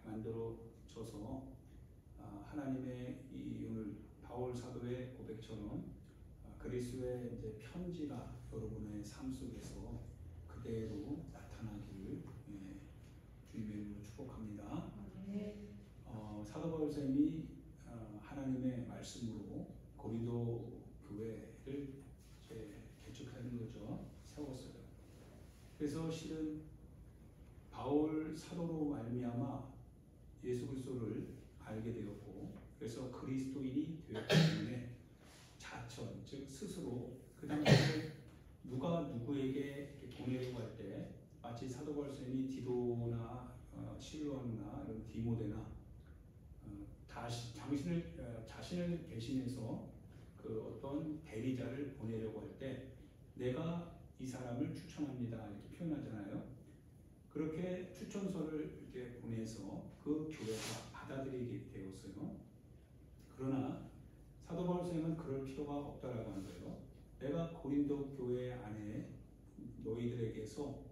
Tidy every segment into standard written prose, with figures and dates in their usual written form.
만들어져서 하나님의 이 오늘 바울 사도의 고백처럼 그리스도의 이제 편지가 여러분의 삶 속에서 그대로 나타나기를 주님의 이름으로 축복합니다. 사도 바울 쌤이 하나님의 말씀으로 고린도 교회를 개척하는 거죠. 세웠어요. 그래서 실은 바울 사도로 말미암아 예수 그리스도를 알게 되었고, 그래서 그리스도인이 되었기 때문에 자천, 즉 스스로 그 당시에 누가 누구에게 보내려고 할 때 마치 사도 바울 쌤이 디도나 실로아나 이런 디모데나 다시 자신을 대신해서 그 어떤 대리자를 보내려고 할 때 내가 이 사람을 추천합니다 이렇게 표현하잖아요. 그렇게 추천서를 이렇게 보내서 그 교회가 받아들이게 되었어요. 그러나 사도 바울 쌤은 그럴 필요가 없다라고 하는 거예요. 내가 고린도 교회 안에 너희들에게서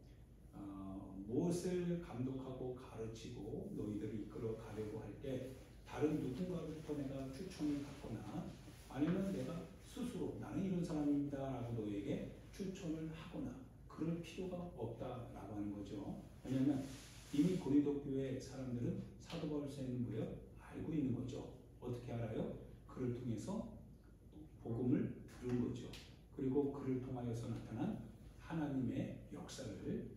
무엇을 감독하고 가르치고 너희들을 이끌어 가려고 할 때 다른 누군가로부터 내가 추천을 받거나 아니면 내가 스스로 나는 이런 사람입니다 라고 너에게 추천을 하거나 그럴 필요가 없다라고 하는 거죠. 왜냐하면 이미 고린도 교회 사람들은 사도 바울 쌤을 뭐예요? 알고 있는 거죠. 어떻게 알아요? 그를 통해서 복음을 들은 거죠. 그리고 그를 통하여서 나타난 하나님의 역사를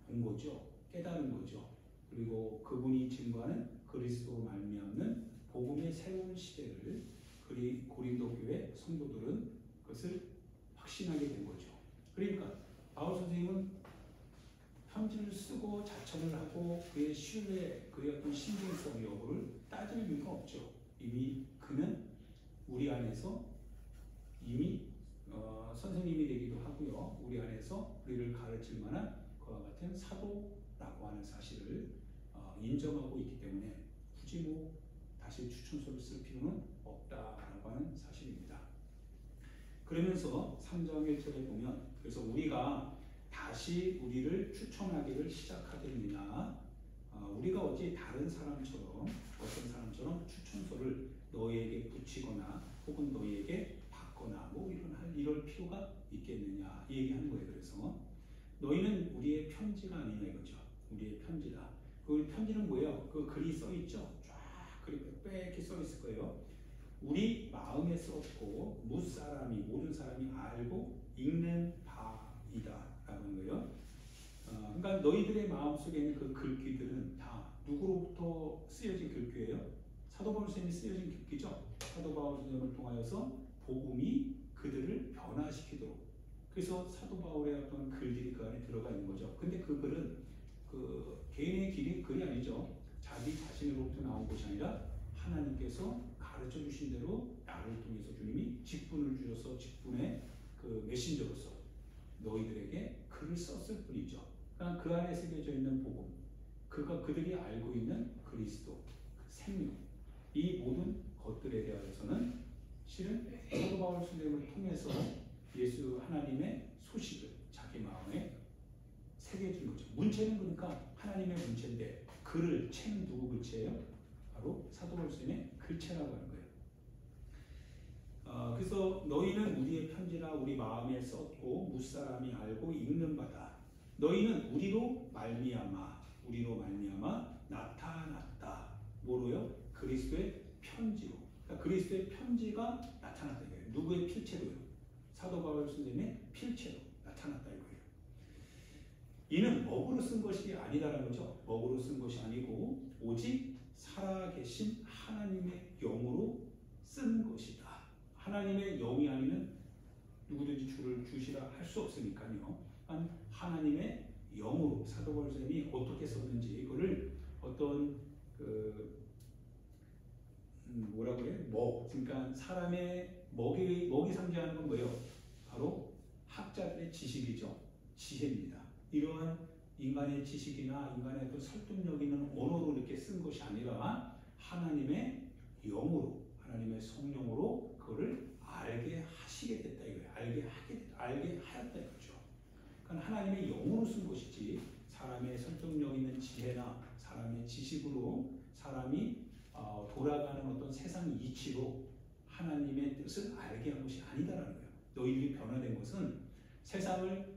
본 거죠. 깨달은 거죠. 그리고 그분이 증거하는 그리스도 말미암는 복음의 새로운 시대를 고린도 교회 성도들은 그것을 확신하게 된 거죠. 그러니까 바울 선생님은 편지를 쓰고 자천을 하고 그의 신뢰, 그의 어떤 신빙성 여부를 따질 이유가 없죠. 이미 그는 우리 안에서 이미 선생님이 되기도 하고요. 우리 안에서 우리를 가르칠 만한 그와 같은 사도라고 하는 사실을 인정하고 있기 때문에 굳이 뭐 다시 추천서를 쓸 필요는 없다라고 하는 사실입니다. 그러면서 3장 1절에 보면 그래서 우리가 다시 우리를 추천하기를 시작하겠느냐, 우리가 어찌 다른 사람처럼 어떤 사람처럼 추천서를 너희에게 붙이거나 혹은 너희에게 받거나 뭐 이럴 필요가 있겠느냐 이 얘기하는 거예요. 그래서 너희는 우리의 편지가 아니냐 이거죠. 우리의 편지다. 그 편지는 뭐예요? 그 글이 써 있죠. 쫙 글이 빽빽히 써 있을 거예요. 우리 마음에 썼고 모든 사람이 알고 읽는 바이다 라고 하는 거예요. 그러니까 너희들의 마음속에 있는 그 글귀들은 다 누구로부터 쓰여진 글귀예요? 사도 바울 쌤이 쓰여진 글귀죠. 사도 바울 쌤을 통하여서 복음이 그들을 변화시키도록, 그래서 사도 바울의 어떤 글들이 그 안에 들어가 있는 거죠. 근데 그 글은 그 개인의 글이 아니죠. 자기 자신으로부터 나온 것이 아니라 하나님께서 가르쳐 주신 대로 나를 통해서 주님이 직분을 주셔서 직분의 그 메신저로서 너희들에게 글을 썼을 뿐이죠. 그러니까 그 안에 새겨져 있는 복음, 그들이 알고 있는 그리스도, 생명, 이 모든 것들에 대하여서는 실은 사도 바울 선생님을 통해서 예수 하나님의 소식을 자기 마음에 새겨진 거죠. 문체는 그러니까 하나님의 문체인데 글을 채는 누구 글체예요? 바로 사도 바울 선생님의 글체라고 하는 거예요. 그래서 너희는 우리의 편지라 우리 마음에 썼고 무사람이 알고 읽는 바다. 너희는 우리로 말미암아 나타났다. 뭐로요? 그리스도의 편지로. 그러니까 그리스도의 편지가 나타났다 이거예요. 누구의 필체로요? 사도 바울 선생님의 필체로 나타났다 이거예요. 이는 먹으로 쓴 것이 아니다라는 거죠. 먹으로 쓴 것이 아니고 오직 살아계신 하나님의 영으로 쓴 것이다. 하나님의 영이 아니면 누구든지 주를 주시라 할 수 없으니까요. 하나님의 영으로 사도 바울 선생님이 어떻게 썼는지 이거를 어떤 뭐라고 해요? 그러니까 사람의 먹이 상징하는 건 뭐예요? 바로 학자들의 지식이죠. 지혜입니다. 이러한 인간의 지식이나 인간의 어떤 설득력 있는 언어로 이렇게 쓴 것이 아니라 하나님의 영으로, 하나님의 성령으로 그거를 알게 하시게 됐다 이거예요. 알게 하였다 이거죠. 그러니까 하나님의 영으로 쓴 것이지 사람의 설득력 있는 지혜나 사람의 지식으로 사람이 돌아가는 어떤 세상 이치로 하나님의 뜻을 알게 한 것이 아니다라는 거예요. 너희들이 변화된 것은 세상을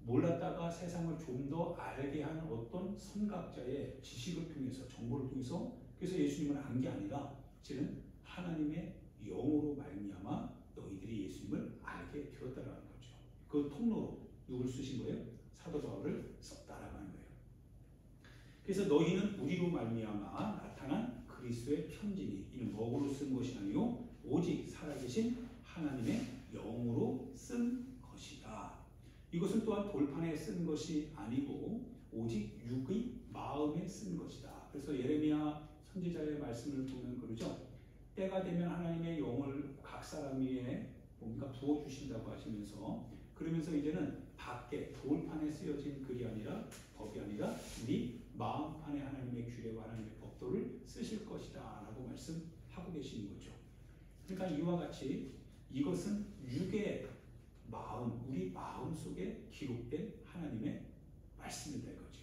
몰랐다가 세상을 좀 더 알게 하는 어떤 선각자의 지식을 통해서 정보를 통해서 그래서 예수님을 안 게 아니라 실은 하나님의 영으로 말미암아 너희들이 예수님을 알게 되었다라는 거죠. 그 통로로 누굴 쓰신 거예요? 사도 바울을 썼다라고 하는 거예요. 그래서 너희는 우리로 말미암아 나타난 그리스도의 편지니 이는 먹으로 쓴 것이 아니요 오직 살아계신 하나님의 영으로 쓴 것이다. 이것은 또한 돌판에 쓴 것이 아니고 오직 육의 마음에 쓴 것이다. 그래서 예레미야 선지자의 말씀을 보면 그러죠. 때가 되면 하나님의 영을 각 사람 위에 뭔가 부어주신다고 하시면서 그러면서 이제는 밖에 돌판에 쓰여진 글이 아니라 법이 아니라 우리 마음판에 하나님의 규례와 하나님의 법도를 쓰실 것이다 라고 말씀하고 계시는 거죠. 그러니까 이와 같이 이것은 육의 마음, 우리 마음 속에 기록된 하나님의 말씀이다 이거죠.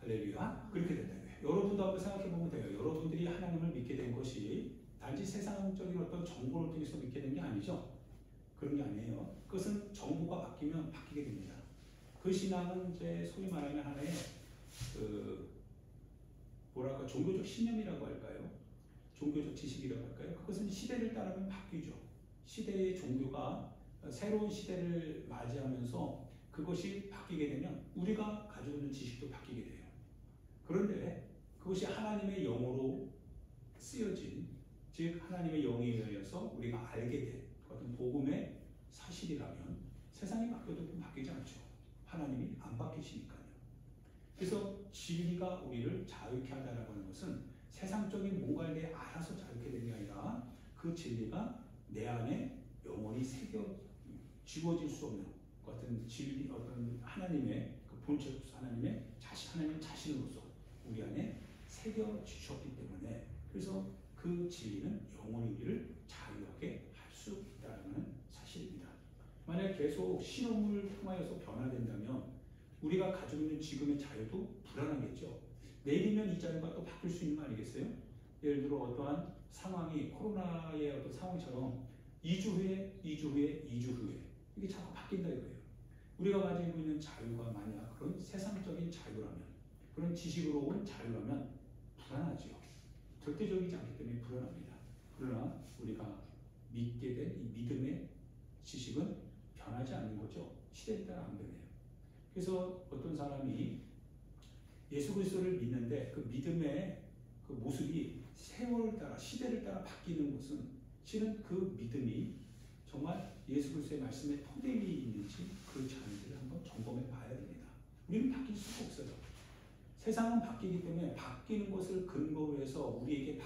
할렐루야. 그렇게 된다. 여러분도 한번 생각해 보면 돼요. 여러분들이 하나님을 믿게 된 것이 단지 세상적인 어떤 정보를 통해서 믿게 된 게 아니죠. 그런 게 아니에요. 그것은 정보가 바뀌면 바뀌게 됩니다. 그 신앙은 이제 소위 말하면 하나의 뭐랄까 종교적 신념이라고 할까요? 종교적 지식이라고 할까요? 그것은 시대를 따르면 바뀌죠. 시대의 종교가 새로운 시대를 맞이하면서 그것이 바뀌게 되면 우리가 가지고 있는 지식도 바뀌게 돼요. 그런데 그것이 하나님의 영으로 쓰여진 즉 하나님의 영에 의해서 우리가 알게 된 어떤 복음의 사실이라면 세상이 바뀌어도 바뀌지 않죠. 하나님이 안 바뀌시니까요. 그래서 진리가 우리를 자유케 하다라고 하는 것은 세상적인 뭔가에 대해 알아서 자유케 되는 게 아니라 그 진리가 내 안에 영원히 지워질 수 없는 어떤 진리, 어떤 하나님의 그 본체로서 하나님 자신으로서 우리 안에 새겨주셨기 때문에 그래서 그 진리는 영원히 우리를 자유하게 할 수 있다는 사실입니다. 만약 계속 실험을 통하여서 변화된다면 우리가 가지고 있는 지금의 자유도 불안하겠죠. 내일이면 이 자유가 또 바뀔 수 있는 거 아니겠어요? 예를 들어 어떠한 상황이 코로나의 어떤 상황처럼 2주 후에 이게 자꾸 바뀐다 이거예요. 우리가 가지고 있는 자유가 만약 그런 세상적인 자유라면 그런 지식으로 온 자유라면 불안하죠. 절대적이지 않기 때문에 불안합니다. 그러나 우리가 믿게 된 이 믿음의 지식은 변하지 않는 거죠. 시대에 따라 안 변해요. 그래서 어떤 사람이 예수 그리스도를 믿는데 그 믿음의 그 모습이 세월을 따라 시대를 따라 바뀌는 것은 실은 그 믿음이 정말 예수 그리스도의 말씀에 토대에 있는지 그렇지 않은지를 한번 점검해 봐야 됩니다. 우리는 바뀔 수가 없어요. 세상은 바뀌기 때문에 바뀌는 것을 근거로 해서 우리에게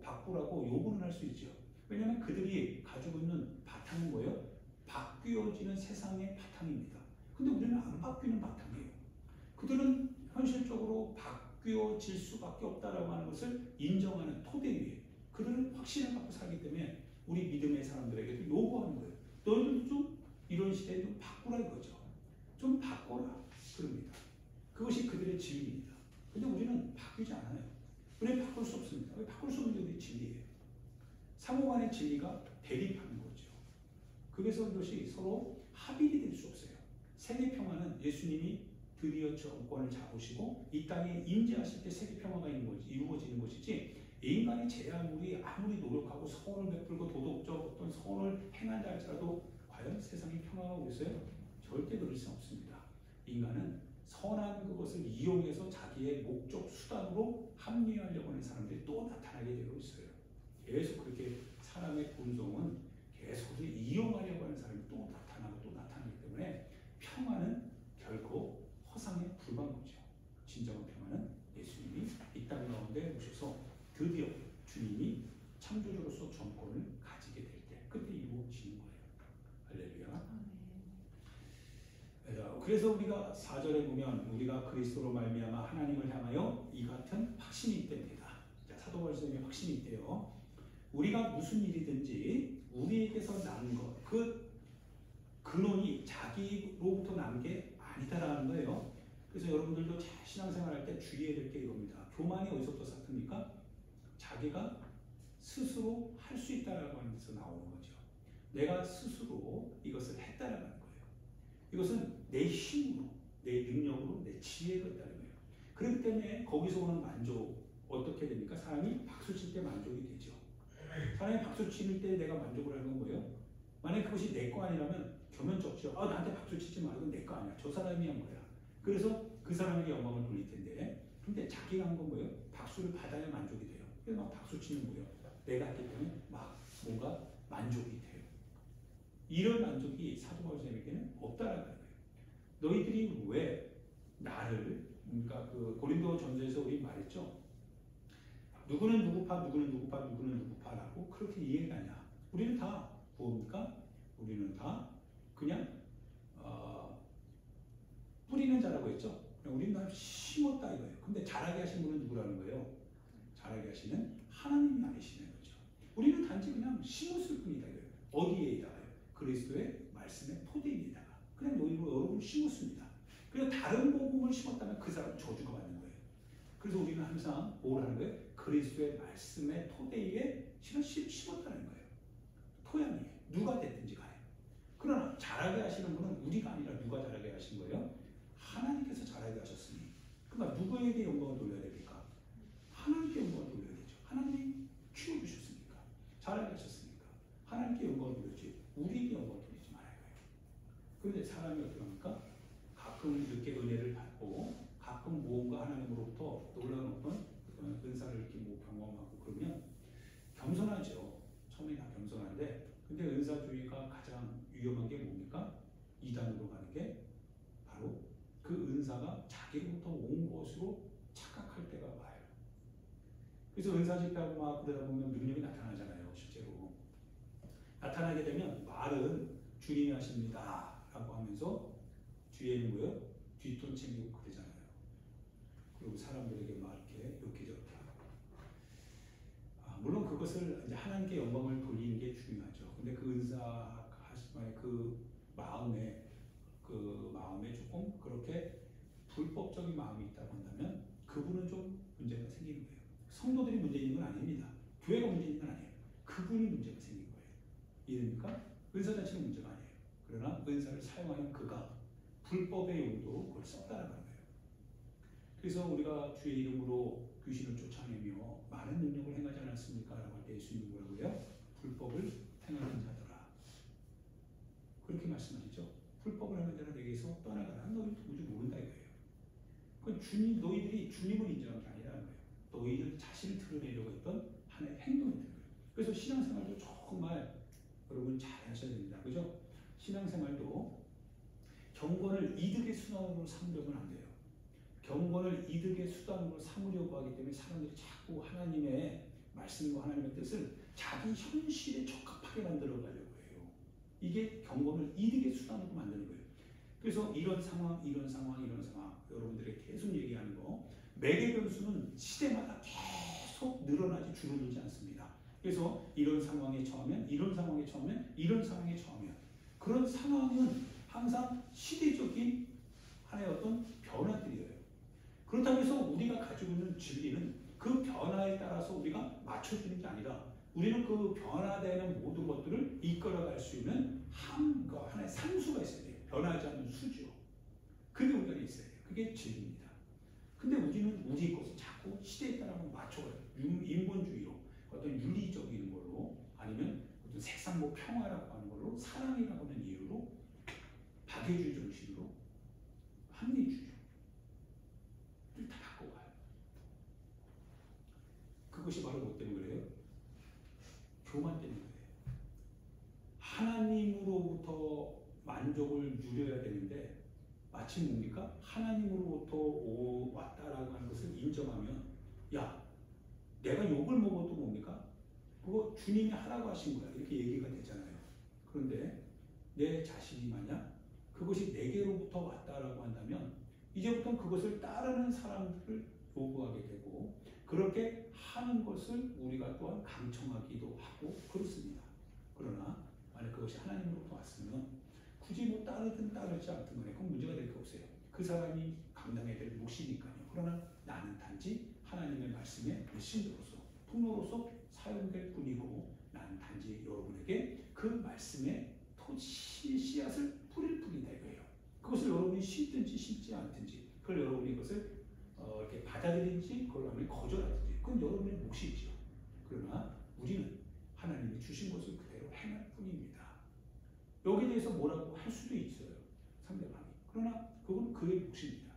바꾸라고 요구는 할 수 있죠. 왜냐하면 그들이 가지고 있는 바탕은 뭐예요? 바뀌어지는 세상의 바탕입니다. 근데 우리는 안 바뀌는 바탕이에요. 그들은 현실적으로 바뀌어질 수밖에 없다라고 하는 것을 인정하는 토대 위에 그들은 확신을 갖고 살기 때문에 우리 믿음의 사람들에게도 요구하는 거예요. 너희들도 좀 이런 시대에 좀 바꾸라 이거죠. 좀 바꿔라 그럽니다. 그것이 그들의 진리입니다. 근데 우리는 바뀌지 않아요. 우리는 바꿀 수 없습니다. 왜 바꿀 수 없는 게 우리 진리예요. 상호간의 진리가 대립하는 거죠. 그래서 그것이 서로 합일이 될 수 없어요. 세계 평화는 예수님이 드디어 정권을 잡으시고 이 땅에 임재하실 때 세계 평화가 이루어지는 것이지 인간의 아무리 노력하고 선을 베풀고 도덕적 어떤 선을 행한다 할지라도 과연 세상의 평화가 오겠어요? 절대 그럴 수 없습니다. 인간은 선한 그것을 이용해서 자기의 목적 수단으로 합리화하려고 하는 사람들이 또 나타나게 되고 있어요. 계속 그렇게 사람의 본성은 계속 이용하려고 하는 사람이 또 나타나기 때문에 평화는 결코 허상에 불과한 거죠. 진정한 평화는 예수님이 이 땅 가운데 오셔서 드디어 주님이 창조주로서 정권을 가지게 될 때 그때 이루어지는 거예요. 할렐루야. 그래서 우리가 4절에 보면 우리가 그리스도로 말미암아 하나님을 향하여 이 같은 확신이 있답니다. 사도 바울의 확신이 있대요. 우리가 무슨 일이든지 우리에게서 난 것, 그 근원이 자기로부터 난 게 아니다라는 거예요. 그래서 여러분들도 신앙생활할 때 주의해야 될 게 이겁니다. 교만이 어디서부터 싹틉니까? 자기가 스스로 할 수 있다라고 하는 데서 나오는 거죠. 내가 스스로 이것을 했다라고 하는 거예요. 이것은 내 힘으로, 내 능력으로, 내 지혜로 했다는 거예요. 그렇기 때문에 거기서 오는 만족 어떻게 됩니까? 사람이 박수 칠 때 만족이 되죠. 사람이 박수 칠 때 내가 만족을 하는 건 뭐예요? 만약에 그것이 내 거 아니라면 겸연쩍죠. 나한테 박수 치지 말고 내 거 아니야. 저 사람이 한 거야. 그래서 그 사람에게 영광을 돌릴 텐데, 근데 자기가 한 건 뭐예요? 박수를 받아야 만족이 돼요. 그래서 막 박수 치는 거예요. 내가 했기 때문에 막 뭔가 만족이 돼요. 이런 만족이 사도 바울 선생님에게는 없다라는 거예요. 너희들이 왜 나를, 그러니까 그 고린도 전서에서 우리 말했죠. 누구는 누구파, 누구는 누구파, 누구는 누구파라고 그렇게 이해하냐? 우리는 다 뭡니까? 우리는 다 그냥 뿌리는 자라고 했죠. 우리는 다 심었다 이거예요. 근데 자라게 하신 분은 누구라는 거예요? 자라게 하시는 하나님이 아니시는 거죠. 우리는 단지 그냥 심었을 뿐이다 이거예요. 어디에다가요? 그리스도의 말씀의 토대에다가 그냥 여러분 심었습니다. 그래서 다른 복음을 심었다면 그 사람은 저주가 받는 거예요. 그래서 우리는 항상 뭘 하는 거예요? 그리스도의 말씀의 토대에 심었다는 거예요. 토양이에요. 누가 됐든지 간에. 그러나 자라게 하시는 분은 우리가 아니라 누가 자라게 하신 거예요? 하나님께서 자라게 하셨으니. 그러니까 누구에게 영광을 돌려야 됩니까? 하나님께 영광을 돌려야 되죠. 하나님이 키워주셨으니까. 자라게 하셨으니까. 하나님께 영광을 돌려야지. 우리에게 영광을 돌리지 말아야 해요. 그런데 사람이 어떻게 합니까? 가끔 이렇게 은혜를 받고 가끔 무언가 하나님으로부터 놀라운 어떤 은사를 이렇게 뭐 경험하고 그러면 겸손하죠. 처음에 다 겸손한데 근데 은사주의가 가장 위험한 게 뭡니까? 이단으로 가는 게 바로 그 은사가 자기로부터 온 것으로 착각할 때가 와요. 그래서 은사 집회하고 막 그러다 보면 능력이 나타나잖아요. 실제로. 나타나게 되면 말은 주님이 하십니다 라고 하면서 뒤에는 뭐예요? 뒷돈 챙기고 그러잖아요. 그리고 사람들에게 막 이렇게 이렇게 하고. 물론 그것을 이제 하나님께 영광을 돌리는 게 중요하죠. 근데 그 은사 하시면 그 마음에 조금 그렇게 불법적인 마음이 있다고 한다면 그분은 좀 문제가 생기는 거예요. 성도들이 문제 있는 건 아닙니다. 교회가 문제 있는 건 아니에요. 그분이 문제가 생긴 거예요. 이해됩니까? 은사 자체는 문제가 아니에요. 그러나 은사를 사용하는 그가 불법의 용도로 그걸 썼다는 거예요. 그래서 우리가 주의 이름으로 귀신을 쫓아내며 많은 능력을 행하지 않았습니까? 라고 할 때 예수님이 뭐라고 해요? 불법을 행하는 자들아. 그렇게 말씀하시죠. 불법을 하는 자는 내게서 떠나가라. 너희 도무지 모른다 이거예요. 그건 너희들이 주님을 인정한 게 아니라는 거예요. 너희들 자신을 드러내려고 했던 하나의 행동이 되는 거예요. 그래서 신앙생활도 정말 여러분 잘 하셔야 됩니다. 그죠? 신앙생활도 경건을 이득의 수단으로 삼으려면 안 돼요. 경건을 이득의 수단으로 삼으려고 하기 때문에 사람들이 자꾸 하나님의 말씀과 하나님의 뜻을 자기 현실에 적합하게 만들어 가려고 해요. 이게 경건을 이득의 수단으로 만드는 거예요. 그래서 이런 상황 여러분들이 계속 얘기하는 거 매개 변수는 시대마다 계속 늘어나지 줄어들지 않습니다. 그래서 이런 상황에 처하면 그런 상황은 항상 시대적인 하나의 어떤 변화들이에요. 그렇다고 해서 우리가 가지고 있는 진리는 그 변화에 따라서 우리가 맞춰주는 게 아니라 우리는 그 변화되는 모든 것들을 이끌어갈 수 있는 하나의 상수가 있어야 돼요. 변하지 않는 수죠. 그게 우리가 있어야 돼요. 그게 진리입니다. 근데 우리는 우리 것을 자꾸 시대에 따라 맞춰가요. 인본주의로 어떤 윤리적인 걸로 아니면 어떤 세상 평화라고 하는 걸로 사랑이라고 하는 이유로 박애주의 정신으로 합리주의 다 바꿔가요. 그것이 바로 뭐 때문에 그래요? 교만 때문에 그래요. 하나님으로부터 만족을 누려야 되는데 마침 뭡니까? 하나님으로부터 왔다라고 하는 것을 인정하면 야 내가 욕을 먹어도 뭡니까? 그거 주님이 하라고 하신 거야. 이렇게 얘기가 되잖아요. 그런데 내 자신이 만약 그것이 내게로부터 왔다라고 한다면 이제부터는 그것을 따르는 사람들을 요구하게 되고 그렇게 하는 것을 우리가 또한 강청하기도 하고 그렇습니다. 그러나 만약 그것이 하나님으로부터 왔으면 굳이 뭐 따르든 따르지 않든 간에 그건 문제가 될 게 없어요. 그 사람이 감당해야 될 몫이니까요. 그러나 나는 단지 하나님의 말씀의 메신저로서 통로로서 사용될 뿐이고 나는 단지 여러분에게 그 말씀의 씨앗을 뿌릴 뿐이다 이거예요. 그것을 여러분이 심든지 심지 않든지 그걸 여러분이 그것을 이렇게 받아들이든지 그걸 여러분이 거절하든지 그건 여러분의 몫이죠. 그러나 우리는 하나님이 주신 것을 그대로 행할 뿐입니다. 여기에 대해서 뭐라고 할 수도 있어요. 상대방이. 그러나 그건 그의 몫입니다.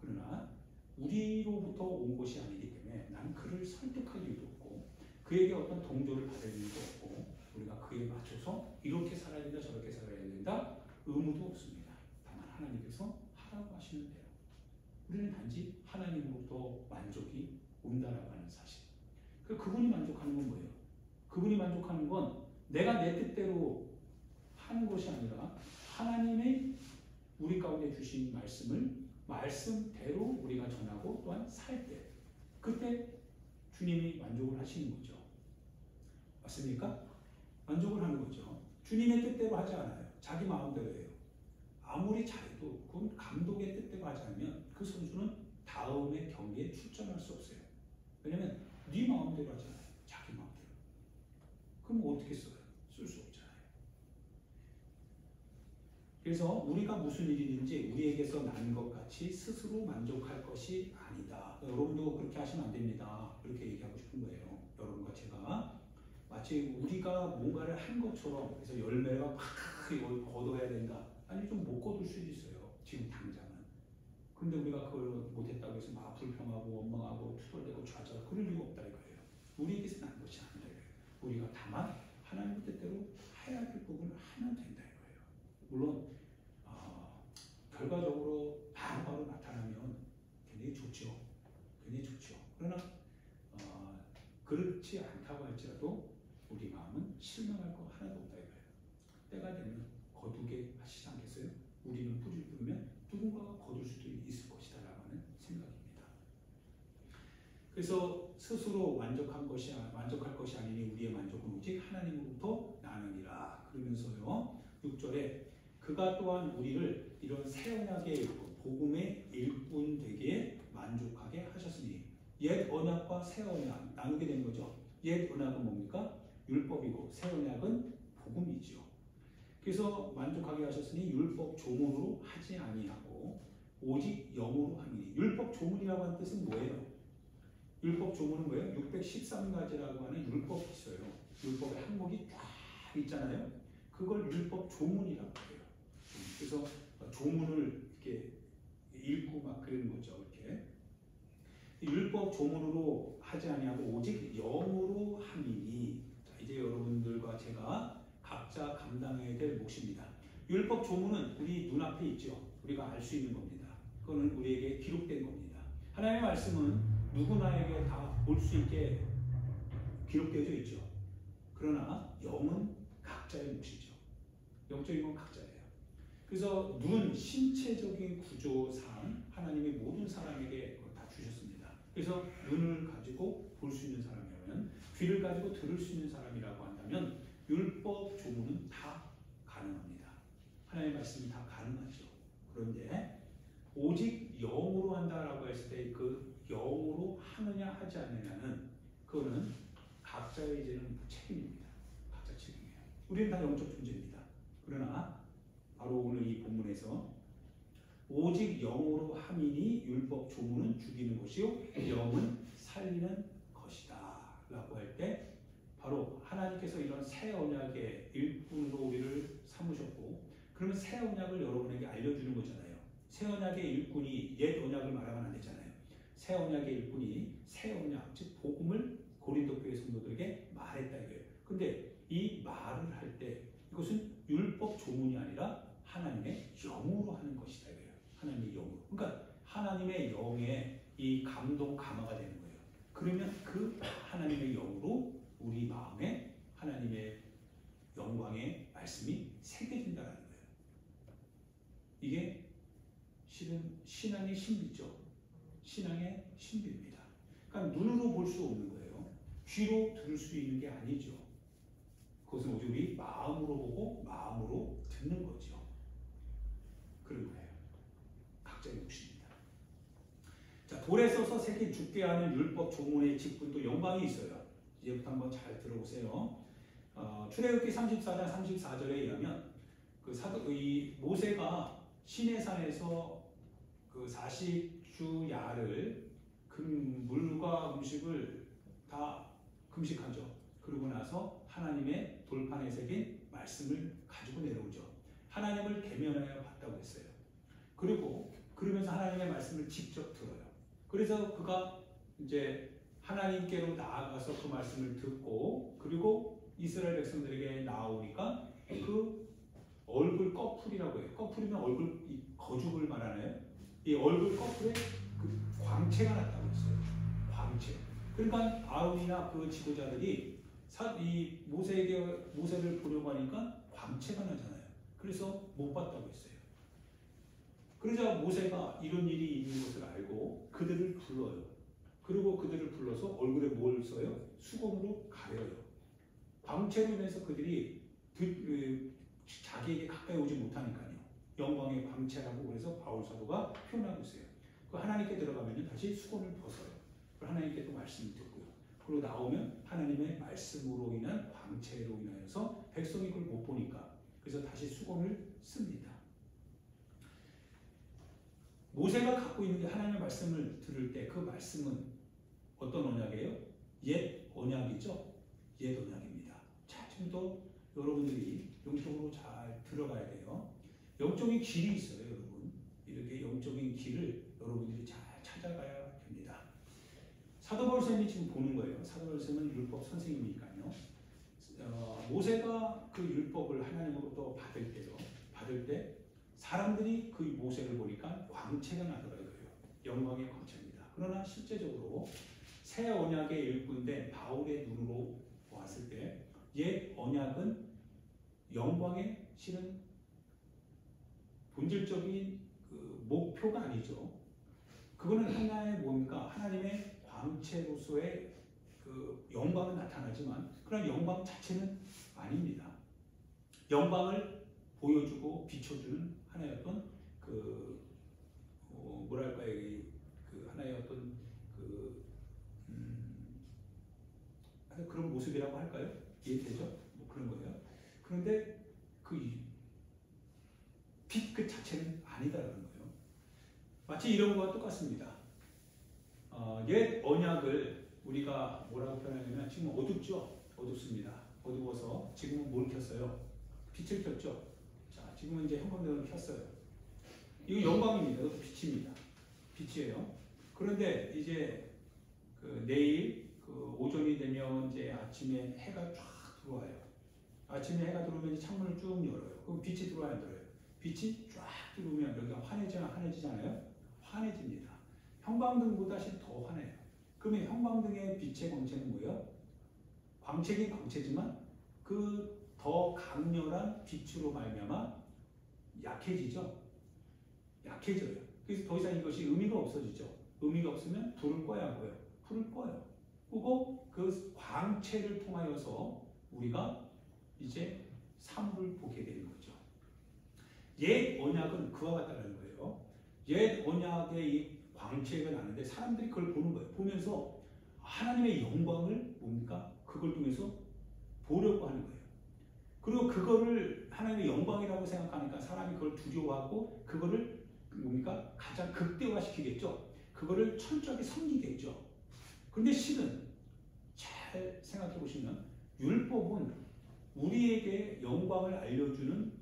그러나 우리로부터 온 것이 아니기 때문에 나는 그를 설득할 이유도 없고 그에게 어떤 동조를 받을 이유도 없고 우리가 그에 맞춰서 이렇게 살아야 된다 저렇게 살아야 된다 의무도 없습니다. 다만 하나님께서 하라고 하시는 대로 우리는 단지 하나님으로부터 만족이 온다라고 하는 사실. 그분이 만족하는 건 뭐예요? 그분이 만족하는 건 내가 내 뜻대로 하는 것이 아니라 하나님의 우리 가운데 주신 말씀을 말씀대로 우리가 전하고 또한 살 때 그때 주님이 만족을 하시는 거죠. 맞습니까? 만족을 하는 거죠. 주님의 뜻대로 하지 않아요. 자기 마음대로 해요. 아무리 잘해도 그건 감독의 뜻대로 하지 않으면 그 선수는 다음의 경기에 출전할 수 없어요. 왜냐하면 네 마음대로 하잖아요. 자기 마음대로. 그럼 어떻게 써요? 쓸 수 없잖아요. 그래서 우리가 무슨 일이든지 우리에게서 난 것 같이 스스로 만족할 것이 아니다. 여러분도 그렇게 하시면 안 됩니다. 그렇게 얘기하고 싶은 거예요. 여러분과 제가 마치 우리가 뭔가를 한 것처럼 그래서 열매가 막 거둬야 된다. 아니 좀 못 거둘 수도 있어요. 지금 당장은. 그런데 우리가 그걸 못했다고 해서 막 불평하고 원망하고 투덜대고 좌절 그럴 이유가 없다 이거예요. 우리에게서 난 것이 아니다 이거예요. 우리가 다만 하나님의 뜻대로 해야 될 부분을 하면 된다 이거예요. 물론 결과적으로 바로 나타나면 굉장히 좋죠. 굉장히 좋죠. 그러나 그렇지 않다고 할지라도 우리 마음은 실망할 거 하나도 없다 이거예요. 때가 되면 거두게 하시지 않겠어요? 우리는 뿌리를 뿌리면 누군가가 거둘 수도 있을 것이다 라고 하는 생각입니다. 그래서 스스로 만족할 것이 아니니 우리의 만족은 오직 하나님으로부터 나느니라. 그러면서요 6절에 그가 또한 우리를 이런 새 언약의 복음의 일꾼 되게 만족하게 하셨으니 옛 언약과 새 언약 나누게 된 거죠. 옛 언약은 뭡니까? 율법이고 새 언약은 복음이죠. 그래서 만족하게 하셨으니 율법 조문으로 하지 아니하고 오직 영으로 하니. 율법 조문이라고 하는 뜻은 뭐예요? 율법 조문은 뭐예요? 613가지라고 하는 율법이 있어요. 율법의 항목이 쫙 있잖아요. 그걸 율법 조문이라고 해요. 그래서 조문을 이렇게 읽고 막 그러는 거죠. 이렇게 율법 조문으로 하지 아니하고 오직 영으로 함이니. 자, 이제 여러분들과 제가 각자 감당해야 될 몫입니다. 율법 조문은 우리 눈앞에 있죠. 우리가 알 수 있는 겁니다. 그거는 우리에게 기록된 겁니다. 하나님의 말씀은 누구나에게 다 볼 수 있게 기록되어져 있죠. 그러나 영은 각자의 몫이죠. 영적인 건 각자예요. 그래서 눈, 신체적인 구조상 하나님이 모든 사람에게 다 주셨습니다. 그래서 눈을 가지고 볼 수 있는 사람이라면, 귀를 가지고 들을 수 있는 사람이라고 한다면 율법 조문은 다 가능합니다. 하나님의 말씀이 다 가능하죠. 그런데 오직 영으로 한다라고 했을 때 그 영으로 하느냐 하지 않느냐는 그거는 각자의 이제는 책임입니다. 각자 책임이에요. 우리는 다 영적 존재입니다. 그러나 바로 오늘 이 본문에서 오직 영으로 함이니 율법 조문은 죽이는 것이요 영은 살리는 것이다 라고 할 때 바로 하나님께서 이런 새 언약의 일꾼으로 우리를 삼으셨고 그러면 새 언약을 여러분에게 알려주는 거잖아요. 새 언약의 일꾼이 옛 언약을 말하면 안 되잖아요. 새 언약의 일꾼이 새 언약 즉 복음을 고린도 교회 성도들에게 말했다 이거예요. 근데 이 말을 할 때 이것은 율법 조문이 아니라 하나님의 영으로 하는 것이다 이거예요. 하나님의 영으로. 그러니까 하나님의 영에 이 감동 감화가 되는 거예요. 그러면 그 하나님의 영으로 우리 마음에 하나님의 영광의 말씀이 새겨진다는 거예요. 이게 실은 신앙의 신비죠. 신앙의 신비입니다. 그러니까 눈으로 볼 수 없는 거예요. 귀로 들을 수 있는 게 아니죠. 그것은 오직 우리 마음으로 보고 마음으로 듣는 거죠. 그런 거예요. 각자의 몫입니다. 돌에 써서 새끼 죽게 하는 율법 조문의 직분도 영광이 있어요. 이제부터 한번 잘 들어보세요. 출애굽기 34장 34절에 의하면 이 모세가 시내산에서 그 40주 야를 물과 음식을 다 금식하죠. 그러고 나서 하나님의 돌판에 새긴 말씀을 가지고 내려오죠. 하나님을 대면하여 봤다고 했어요. 그리고 그러면서 하나님의 말씀을 직접 들어요. 그래서 그가 이제 하나님께로 나아가서 그 말씀을 듣고 그리고 이스라엘 백성들에게 나오니까 그 얼굴 꺼풀이라고 해요. 꺼풀이면 얼굴 이 거죽을 말하나요? 이 얼굴 꺼풀에 그 광채가 났다고 했어요. 광채. 그러니까 아론이나 그 지도자들이 이 모세를 보려고 하니까 광채가 나잖아요. 그래서 못 봤다고 했어요. 그러자 모세가 이런 일이 있는 것을 알고 그들을 불러요. 그리고 그들을 불러서 얼굴에 뭘 써요? 수건으로 가려요. 광채로 인해서 그들이 자기에게 가까이 오지 못하니까요. 영광의 광채라고 그래서 바울 사도가 표현하고 있어요. 그 하나님께 들어가면 다시 수건을 벗어요. 하나님께 또 말씀을 듣고요. 그리고 나오면 하나님의 말씀으로 인한 광채로 인하여서 백성이 그걸 못 보니까 그래서 다시 수건을 씁니다. 모세가 갖고 있는 게 하나님의 말씀을 들을 때 그 말씀은 어떤 언약이에요? 옛 언약이죠. 옛 언약입니다. 자, 지금도 여러분들이 영적으로 잘 들어가야 돼요. 영적인 길이 있어요, 여러분. 이렇게 영적인 길을 여러분들이 잘 찾아가야 됩니다. 사도 바울 쌤이 지금 보는 거예요. 사도 바울 쌤은 율법 선생님이니까요. 모세가 그 율법을 하나님으로부터 받을 때 사람들이 그 모세를 보니까 광채가 나더라고요. 영광의 광채입니다. 그러나 실제적으로 새 언약의 일꾼된 바울의 눈으로 보았을 때 옛 언약은 영광의 실은 본질적인 그 목표가 아니죠. 그거는 하나의 뭔가 하나님의 광채로서의 그 영광은 나타나지만 그런 영광 자체는 아닙니다. 영광을 보여주고 비춰주는 하나의 어떤 뭐랄까요, 하나의 어떤 그런 모습이라고 할까요? 이해되죠? 뭐 그런 거예요. 그런데 빛 그 자체는 아니다라는 거예요. 마치 이런 거와 똑같습니다. 옛 언약을 우리가 뭐라고 표현하냐면 지금 어둡죠? 어둡습니다. 어두워서 지금은 뭘 켰어요? 빛을 켰죠? 자, 지금은 이제 형광등을 켰어요. 이거 영광입니다. 이것도 빛입니다. 빛이에요. 그런데 이제 내일 오전이 되면 이제 아침에 해가 쫙 들어와요. 아침에 해가 들어오면 이제 창문을 쭉 열어요. 그럼 빛이 들어와야 안 들어요? 빛이 쫙 들어오면 여기가 환해지잖아요? 환해집니다. 형광등보다 더 환해요. 그러면 형광등의 빛의 광채는 뭐예요? 광채긴 광채지만 그 더 강렬한 빛으로 말미암아 약해지죠. 약해져요. 그래서 더 이상 이것이 의미가 없어지죠. 의미가 없으면 불을 꺼야 하고요. 불을 꺼요. 끄고 그 광채를 통하여서 우리가 이제 사물을 보게 되는 거죠. 옛 언약은 그와 같다는 거예요. 옛 언약의 이 광채가 나는데 사람들이 그걸 보는 거예요. 보면서 하나님의 영광을 뭡니까? 그걸 통해서 보려고 하는 거예요. 그리고 그거를 하나님의 영광이라고 생각하니까 사람이 그걸 두려워하고 그거를 뭡니까? 가장 극대화시키겠죠. 그거를 철저하게 섬기겠죠. 그런데 실은 잘 생각해 보시면 율법은 우리에게 영광을 알려주는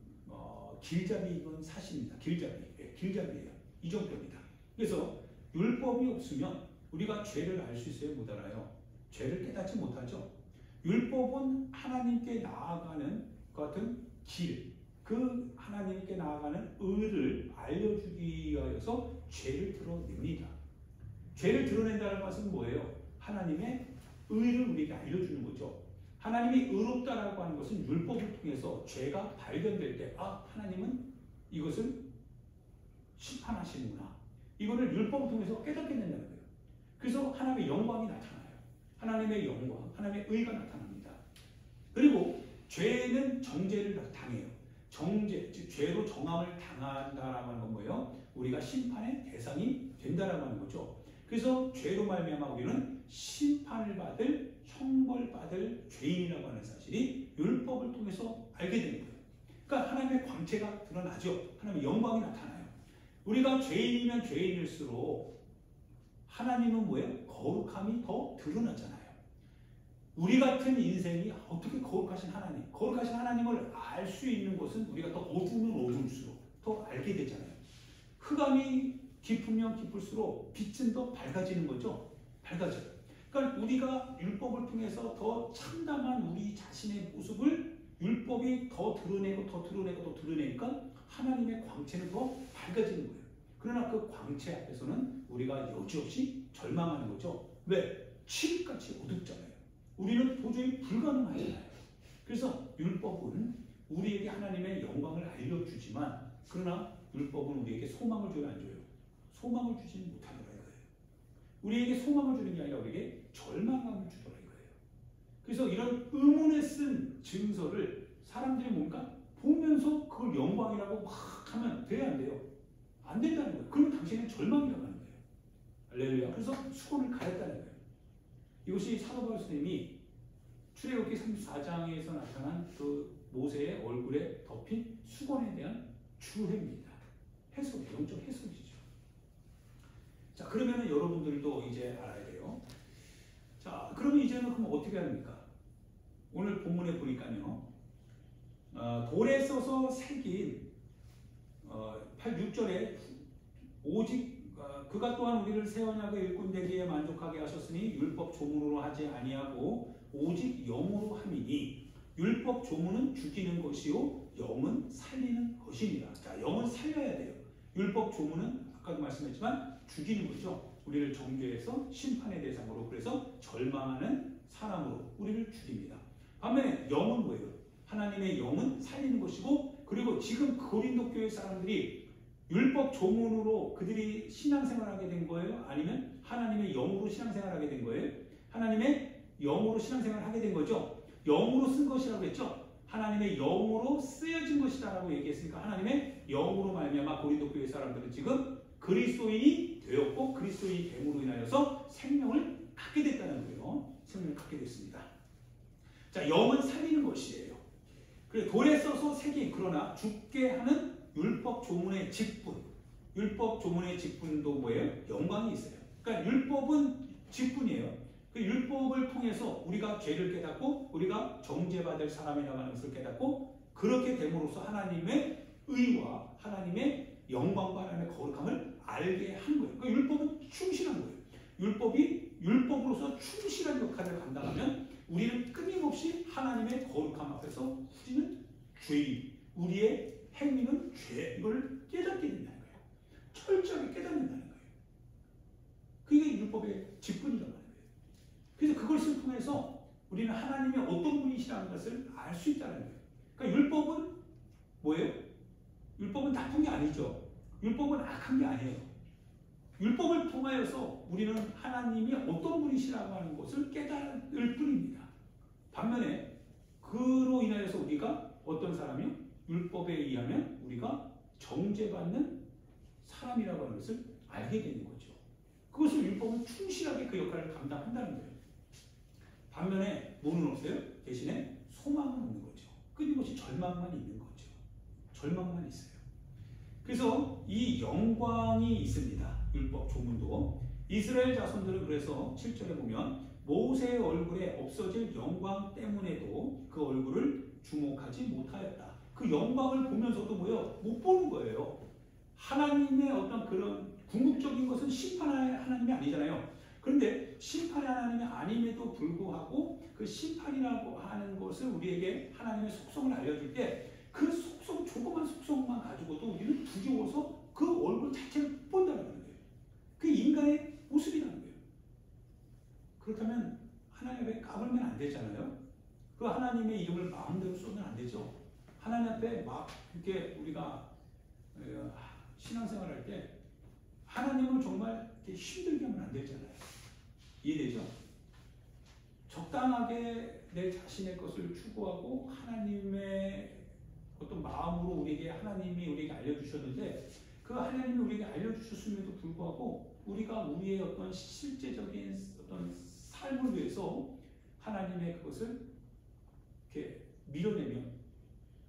길잡이인 사실입니다. 길잡이예요. 이 정도입니다. 그래서 율법이 없으면 우리가 죄를 알 수 있어요? 못 알아요? 죄를 깨닫지 못하죠. 율법은 하나님께 나아가는 것 같은 길, 그 하나님께 나아가는 의를 알려주기 위하여서 죄를 드러냅니다. 죄를 드러낸다는 것은 뭐예요? 하나님의 의를 우리에게 알려주는 거죠. 하나님이 의롭다라고 하는 것은 율법을 통해서 죄가 발견될 때 하나님은 이것을 심판하시는구나. 이거를 율법을 통해서 깨닫게 된다는 거예요. 그래서 하나님의 영광이 나타나요. 하나님의 영광, 하나님의 의가 나타납니다. 그리고 죄는 정죄를 당해요. 정죄, 즉 죄로 정함을 당한다라고 하는 건 뭐예요? 우리가 심판의 대상이 된다라고 하는 거죠. 그래서 죄로 말미암아 우리는 심판을 받을 형벌받을 죄인이라고 하는 사실이 율법을 통해서 알게 되는 거예요. 그러니까 하나님의 광채가 드러나죠. 하나님의 영광이 나타나요. 우리가 죄인이면 죄인일수록 하나님은 뭐예요? 거룩함이 더 드러나잖아요. 우리 같은 인생이 어떻게 거룩하신 하나님을 알 수 있는 것은 우리가 더 어두우면 어두울수록 더 알게 되잖아요. 흑암이 깊으면 깊을수록 빛은 더 밝아지는 거죠. 밝아져요. 그러니까 우리가 율법을 통해서 더 참담한 우리 자신의 모습을 율법이 더 드러내니까 하나님의 광채는 더 밝아지는 거예요. 그러나 그 광채 앞에서는 우리가 여지없이 절망하는 거죠. 왜? 칠흑같이 어둡잖아요. 우리는 도저히 불가능하잖아요. 그래서 율법은 우리에게 하나님의 영광을 알려주지만, 그러나 율법은 우리에게 소망을 줘요, 안 줘요? 소망을 주지는 못하더라 이거예요. 우리에게 소망을 주는 게 아니라 우리에게 절망감을 주더라 이거예요. 그래서 이런 의문에 쓴 증서를 사람들이 뭔가 보면서 그걸 영광이라고 막 하면 돼야 안 돼요? 안 된다는 거예요. 그럼 당신은 절망이라고 하는 거예요. 할렐루야. 그래서 수건을 가렸다는 거예요. 이것이 사도 바울 선생님이 출애굽기 34장에서 나타난 그 모세의 얼굴에 덮인 수건에 대한 주해입니다. 해석, 영적 해석이죠. 자, 그러면은 여러분들도 이제 알아야 돼요. 자, 그러면 이제는 그럼 어떻게 합니까? 오늘 본문에 보니까요, 돌에 써서 새긴 6절에 오직 그가 또한 우리를 새 언약의 일꾼 되기에 만족하게 하셨으니 율법 조문으로 하지 아니하고 오직 영으로 함이니 율법 조문은 죽이는 것이요 영은 살리는 것입니다. 자, 영은 살려야 돼요. 율법 조문은 아까도 말씀했지만 죽이는 거죠. 우리를 정죄해서 심판의 대상으로, 그래서 절망하는 사람으로 우리를 죽입니다. 반면에 영은 뭐예요? 하나님의 영은 살리는 것이고, 그리고 지금 고린도 교회 사람들이 율법 조문으로 그들이 신앙생활하게 된 거예요? 아니면 하나님의 영으로 신앙생활하게 된 거예요? 하나님의 영으로 신앙생활하게 된 거죠. 영으로 쓴 것이라고 했죠. 하나님의 영으로 쓰여진 것이다 라고 얘기했으니까 하나님의 영으로 말미암아 고린도 교회 사람들은 지금 그리스도인이 되었고 그리스도인이 됨으로 인하여서 생명을 갖게 됐다는 거예요. 생명을 갖게 됐습니다. 자, 영은 살리는 것이에요. 그래, 돌에 써서 새긴, 그러나 죽게 하는 율법 조문의 직분, 율법 조문의 직분도 뭐예요? 영광이 있어요. 그러니까 율법은 직분이에요. 그 율법을 통해서 우리가 죄를 깨닫고 우리가 정죄받을 사람이라고 하는 것을 깨닫고 그렇게 됨으로써 하나님의 의와 하나님의 영광과 하나님의 거룩함을 알게 한 거예요. 그러니까 율법은 충실한 거예요. 율법이 율법으로서 충실한 역할을 감당하면 우리는 끊임없이 하나님의 거룩함 앞에서 우리는 죄인, 우리의 행위는 죄, 이걸 깨닫게 된다는 거예요. 철저하게 깨닫는다는 거예요. 그게 율법의 직분이라고 하는 거예요. 그래서 그것을 통해서 우리는 하나님의 어떤 분이시라는 것을 알 수 있다는 거예요. 그러니까 율법은 뭐예요? 율법은 나쁜 게 아니죠. 율법은 악한 게 아니에요. 율법을 통하여서 우리는 하나님이 어떤 분이시라고 하는 것을 깨달을 뿐입니다. 반면에 그로 인하여서 우리가 어떤 사람이요? 율법에 의하면 우리가 정죄받는 사람이라고 하는 것을 알게 되는 거죠. 그것을 율법은 충실하게 그 역할을 감당한다는 거예요. 반면에 뭐는 없어요? 대신에 소망은 없는 거죠. 끊임없이 절망만 있는 거죠. 절망만 있어요. 그래서 이 영광이 있습니다. 율법 조문도. 이스라엘 자손들은 그래서 7절에 보면 모세의 얼굴에 없어질 영광 때문에도 그 얼굴을 주목하지 못하였다. 그 영광을 보면서도 뭐예요? 못 보는 거예요. 하나님의 어떤 그런 궁극적인 것은 심판의 하나님이 아니잖아요. 그런데 심판의 하나님이 아님에도 불구하고 그 심판이라고 하는 것을 우리에게 하나님의 속성을 알려줄 때 그 속성, 조그만 속성만 가지고도 우리는 두려워서 그 얼굴 자체를 못 본다는 거예요. 그게 인간의 모습이라는 거예요. 그렇다면 하나님 앞에 까불면 안 되잖아요. 그 하나님의 이름을 마음대로 쏘면 안 되죠. 하나님 앞에 막 이렇게 우리가 신앙생활할 때 하나님을 정말 이렇게 힘들게 하면 안 되잖아요. 이해되죠? 적당하게 내 자신의 것을 추구하고 하나님의 어떤 마음으로 우리에게 하나님이 우리에게 알려주셨는데 그 하나님이 우리에게 알려주셨음에도 불구하고 우리가 우리의 어떤 실제적인 어떤 삶을 위해서 하나님의 그것을 이렇게 밀어내면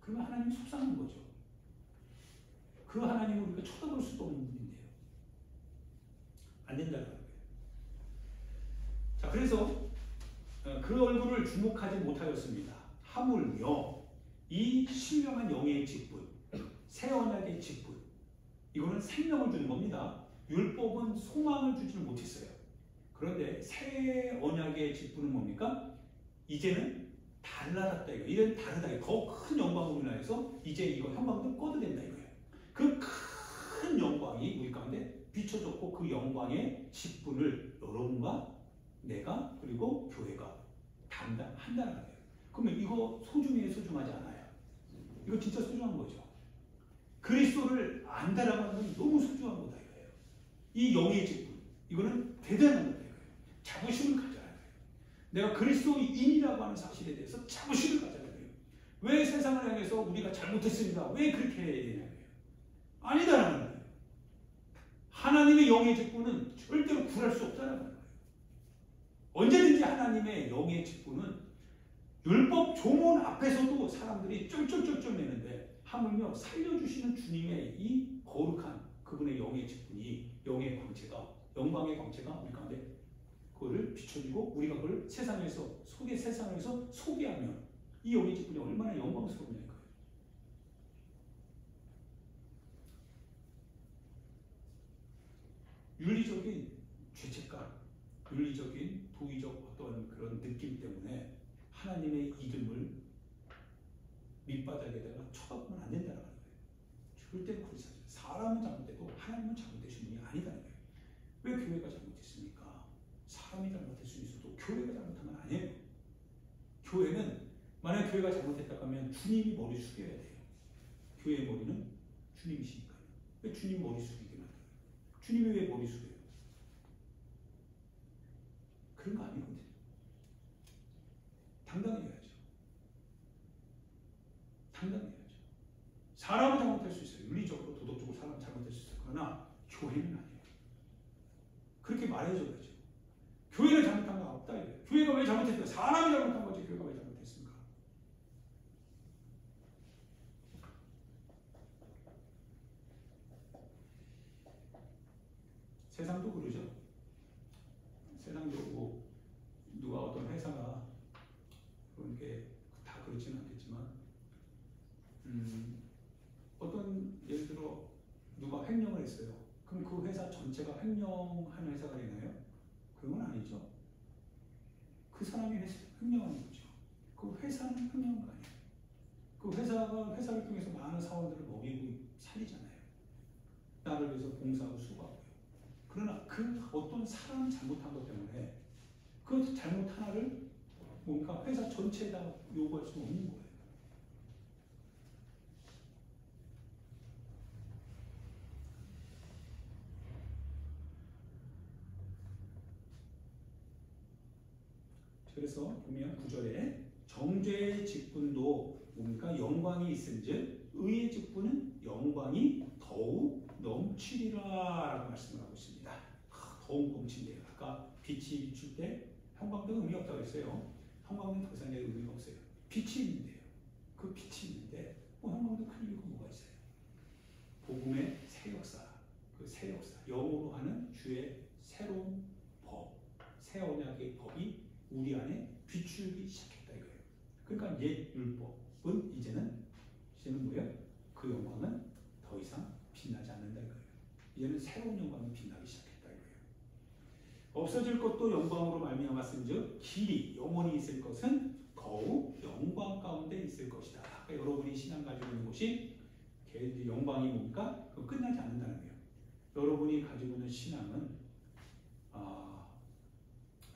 그러면 하나님이 속상한 거죠. 그 하나님을 우리가 쳐다볼 수도 없는 분인데요. 안 된다는 거예요. 자, 그래서 그 얼굴을 주목하지 못하였습니다. 하물며 이 신령한 영의 직분, 새 언약의 직분, 이거는 생명을 주는 겁니다. 율법은 소망을 주지를 못했어요. 그런데 새 언약의 직분은 뭡니까? 이제는 달라졌다 이거예요. 이제는 다르다. 더 큰 영광으로 인하여서 이제 이거 형광등 꺼도 된다 이거예요. 그 큰 영광이 우리 가운데 비춰졌고 그 영광의 직분을 여러분과 내가 그리고 교회가 담당한다는 거예요. 그러면 이거 소중해 소중하지 않아요? 이거 진짜 소중한 거죠. 그리스도를 안다라고 하는 건 너무 소중한 거다 이거예요. 이 영의 직분, 이거는 대단한 거다 이거예요. 자부심을 가져야 해요. 내가 그리스도인이라고 하는 사실에 대해서 자부심을 가져야 해요. 왜 세상을 향해서 우리가 잘못했습니다. 왜 그렇게 해야 되냐고요. 아니다라는 거예요. 하나님의 영의 직분은 절대로 굴할 수 없다는 거예요. 언제든지 하나님의 영의 직분은 율법 조문 앞에서도 사람들이 쩔쩔쩔쩔 내는데 하물며 살려주시는 주님의 이 거룩한 그분의 영의 직분이 영의 광채가 영광의 광채가 우리 가운데 그거를 비춰주고 우리가 그걸 세상에서 소개하면 이 영의 직분이 얼마나 영광스럽냐 이거예요. 윤리적인 죄책감, 윤리적인 도의적 어떤 그런 느낌 때문에 하나님의 이름을 밑바닥에다가 쳐박으면 안 된다는 거예요. 절대로 그렇지 않습니다. 사람은 잘못돼도 하나님은 잘못되신 분이 아니다는 거예요. 왜 교회가 잘못했습니까? 사람이 잘못할 수 있어도 교회가 잘못하면 아니에요. 교회는 만약 교회가 잘못했다고 하면 주님이 머리 숙여야 돼요. 교회의 머리는 주님이시니까요. 왜 주님 머리 숙이게 만들어요? 주님이 왜 머리 숙여요? 그런 거 아니거든요. 당당해야죠. 당당해야죠. 사람은 잘못할 수 있어요. 윤리적으로 도덕적으로 사람은 잘못할 수 있어요. 그러나 교회는 아니에요. 그렇게 말해줘야죠. 교회는 잘못한 거 없다 이거예요. 교회가 왜 잘못했어요? 사람이 잘못한 거지 교회가 왜 잘못했습니까? 세상도 그러죠. 세상도 뭐 누가 어떤 회사가 그렇게 다 그렇지는 않겠지만 어떤 예를 들어 누가 횡령을 했어요. 그럼 그 회사 전체가 횡령하는 회사가 되나요? 그건 아니죠. 그 사람이 횡령하는 거죠. 그 회사는 횡령한 거 아니에요. 그 회사가 회사를 통해서 많은 사원들을 먹이고 살리잖아요. 나를 위해서 봉사하고 수고하고요. 그러나 그 어떤 사람 잘못한 것 때문에 그 잘못 하나를 뭔가 회사 전체에다 요구할 수는 없는 거예요. 그래서 보면 9절에 정죄의 직분도 뭡니까? 영광이 있은즉 의의 직분은 영광이 더욱 넘치리라 라고 말씀을 하고 있습니다. 더욱 넘친대요. 아까 빛이 비출 때 형광등은 의미 없다고 했어요. 형광등 더 이상 의미가 없어요. 빛이 있는데요. 그 빛이 있는데 형광등 큰 이유가 뭐가 있어요? 복음의 새 역사, 그 새 역사, 영으로 하는 주의 새로운 법, 새 언약의 법이 우리 안에 비추기 시작했다 이거예요. 그러니까 옛 율법은 이제는 뭐예요? 그 영광은 더 이상 빛나지 않는다 이거예요. 이제는 새로운 영광이 빛나기 시작했다 이거예요. 없어질 것도 영광으로 말미암았은즉 길이 영원히 있을 것은 더욱 영광 가운데 있을 것이다. 그러니까 여러분이 신앙 가지고 있는 것이 영광이 뭡니까? 그거 끝나지 않는다는 거예요. 여러분이 가지고 있는 신앙은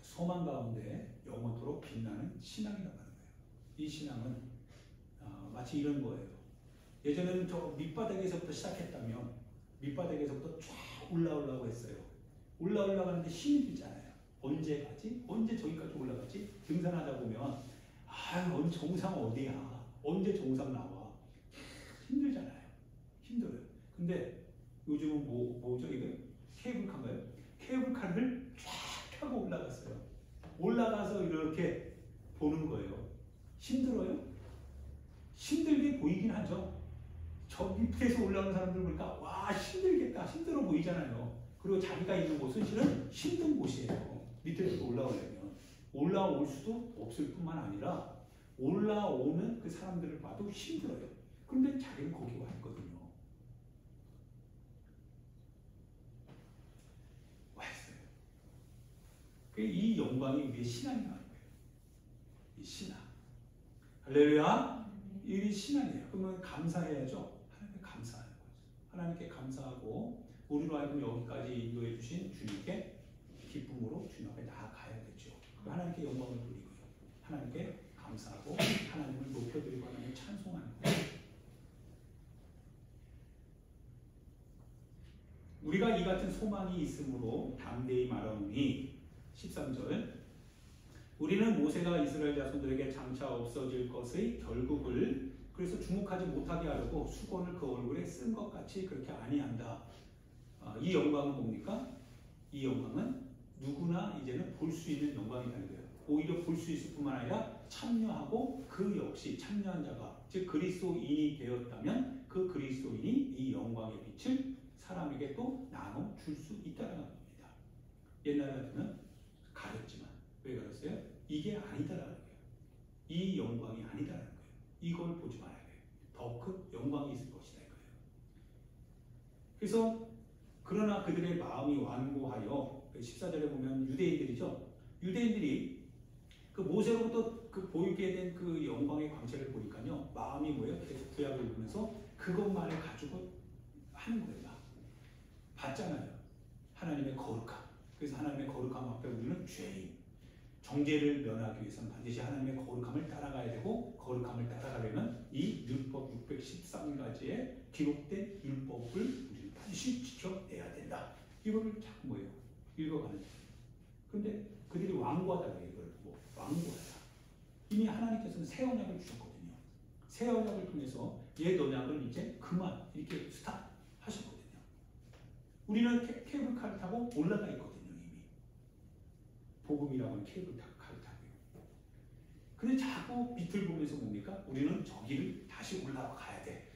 소망 가운데 영원토록 빛나는 신앙이라고 하는 거예요. 이 신앙은 마치 이런 거예요. 예전에는 저 밑바닥에서부터 시작했다면 밑바닥에서부터 쫙 올라오려고 했어요. 올라가는데 힘이 들잖아요. 언제 가지? 언제 저기까지 올라가지? 등산하다 보면 정상 어디야? 언제 정상 나와? 힘들잖아요. 힘들어요. 근데 요즘은 뭐죠 이거? 케이블카인가요? 케이블카를 쫙 타고 올라갔어요. 올라가서 이렇게 보는 거예요. 힘들어요? 힘들게 보이긴 하죠. 저 밑에서 올라오는 사람들 보니까 와 힘들겠다, 힘들어 보이잖아요. 그리고 자기가 있는 곳은 실은 힘든 곳이에요. 밑에서 올라오려면 올라올 수도 없을 뿐만 아니라 올라오는 그 사람들을 봐도 힘들어요. 그런데 자기는 거기 와 있거든요. 와 있어요. 이 영광이 우리의 신앙이라는 거예요. 이 신앙. 할렐루야. 이 신앙이에요. 그러면 감사해야죠. 하나님께 감사하는 거죠. 하나님께 감사하고 우리로 하여금 여기까지 인도해 주신 주님께 기쁨으로 주님 앞에 나아가야 되죠. 하나님께 영광을 돌리고요. 하나님께 감사하고 하나님을 높여드리고 하나님을 찬송하는 거예요. 우리가 이 같은 소망이 있으므로 담대히 말하노니 13절 우리는 모세가 이스라엘 자손들에게 장차 없어질 것의 결국을 그래서 주목하지 못하게 하려고 수건을 그 얼굴에 쓴 것 같이 그렇게 아니한다. 이 영광은 뭡니까? 이 영광은 누구나 이제는 볼 수 있는 영광이라는 거예요. 오히려 볼 수 있을 뿐만 아니라 참여하고 그 역시 참여한 자가 즉 그리스도인이 되었다면 그 그리스도인이 이 영광의 빛을 사람에게 또 나눠 줄 수 있다는 겁니다. 옛날 같으면 가렸지만 왜 가렸어요? 이게 아니다라는 거예요. 이 영광이 아니다라는 거예요. 이걸 보지 말아야 돼요. 더 큰 영광이 있을 것이다 이거예요. 그래서 그러나 그들의 마음이 완고하여 14절에 보면 유대인들이죠. 유대인들이 그 모세로부터 그 보이게 된 그 영광의 광채를 보니까요. 마음이 뭐예요? 계속 구약을 보면서 그것만을 가지고 하는 거예요. 봤잖아요. 하나님의 거룩함. 그래서 하나님의 거룩함 앞에 우리는 죄인. 정죄를 면하기 위해서는 반드시 하나님의 거룩함을 따라가야 되고 거룩함을 따라가려면 이 율법 613가지의 기록된 율법을 우리는 반드시 지켜내야 된다. 이거를 자꾸 뭐예요? 읽어가는 거예요. 그런데 그들이 완고하다고 해요. 이걸 보고 완고하다. 이미 하나님께서는 새 언약을 주셨거든요. 새 언약을 통해서 옛 언약을 이제 그만 이렇게 스탑 하셨거든요. 우리는 케이블카를 타고 올라가 있거든요. 이미 복음이라고 하는 케이블카를 타고요. 근데 자꾸 밑을 보면서 뭡니까? 우리는 저기를 다시 올라가 가야 돼.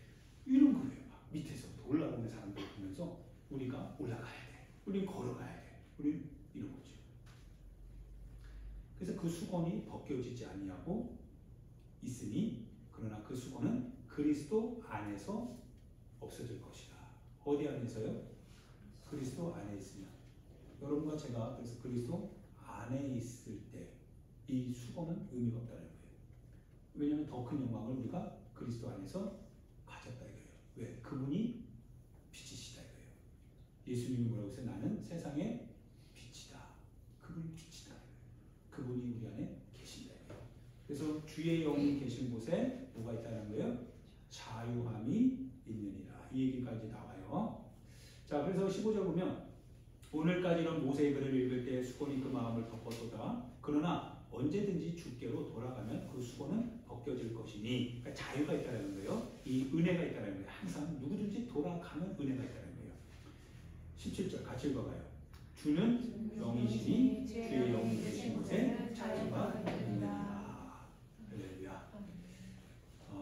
이런 거예요. 막 밑에서부터 올라오는 사람들 보면서 우리가 올라가야 돼. 우리는 걸어가야 돼. 우리는 이런 거죠. 그래서 그 수건이 벗겨지지 아니하고 있으니 그러나 그 수건은 그리스도 안에서 없어질 것이다. 어디 안에서요? 그리스도 안에 있으면. 여러분과 제가 그래서 그리스도 안에 있을 때 이 수건은 의미가 없다는 거예요. 왜냐하면 더 큰 영광을 우리가 그리스도 안에서 가졌다 이거예요. 왜? 그분이 빛이시다 이거예요. 예수님이 뭐라고 했어요? 나는 세상의 빛이다. 그분이 빛이다. 그분이 우리 안에 계신다 이거예요. 그래서 주의 영이 계신 곳에 뭐가 있다는 거예요? 자유함이 있느니라. 이 얘기까지 나와요. 자, 그래서 15절 보면 오늘까지는 모세의 글을 읽을 때 수건이 그 마음을 덮었도다. 그러나 언제든지 주께로 돌아가면 그 수건은 벗겨질 것이니 그러니까 자유가 있다는 거예요. 이 은혜가 있다는 거예요. 항상 누구든지 돌아가면 은혜가 있다는 거예요. 17절 같이 읽어봐요. 주는 영이시니 주의 영이 계신 곳에 자유가 있느니라. 할렐루야.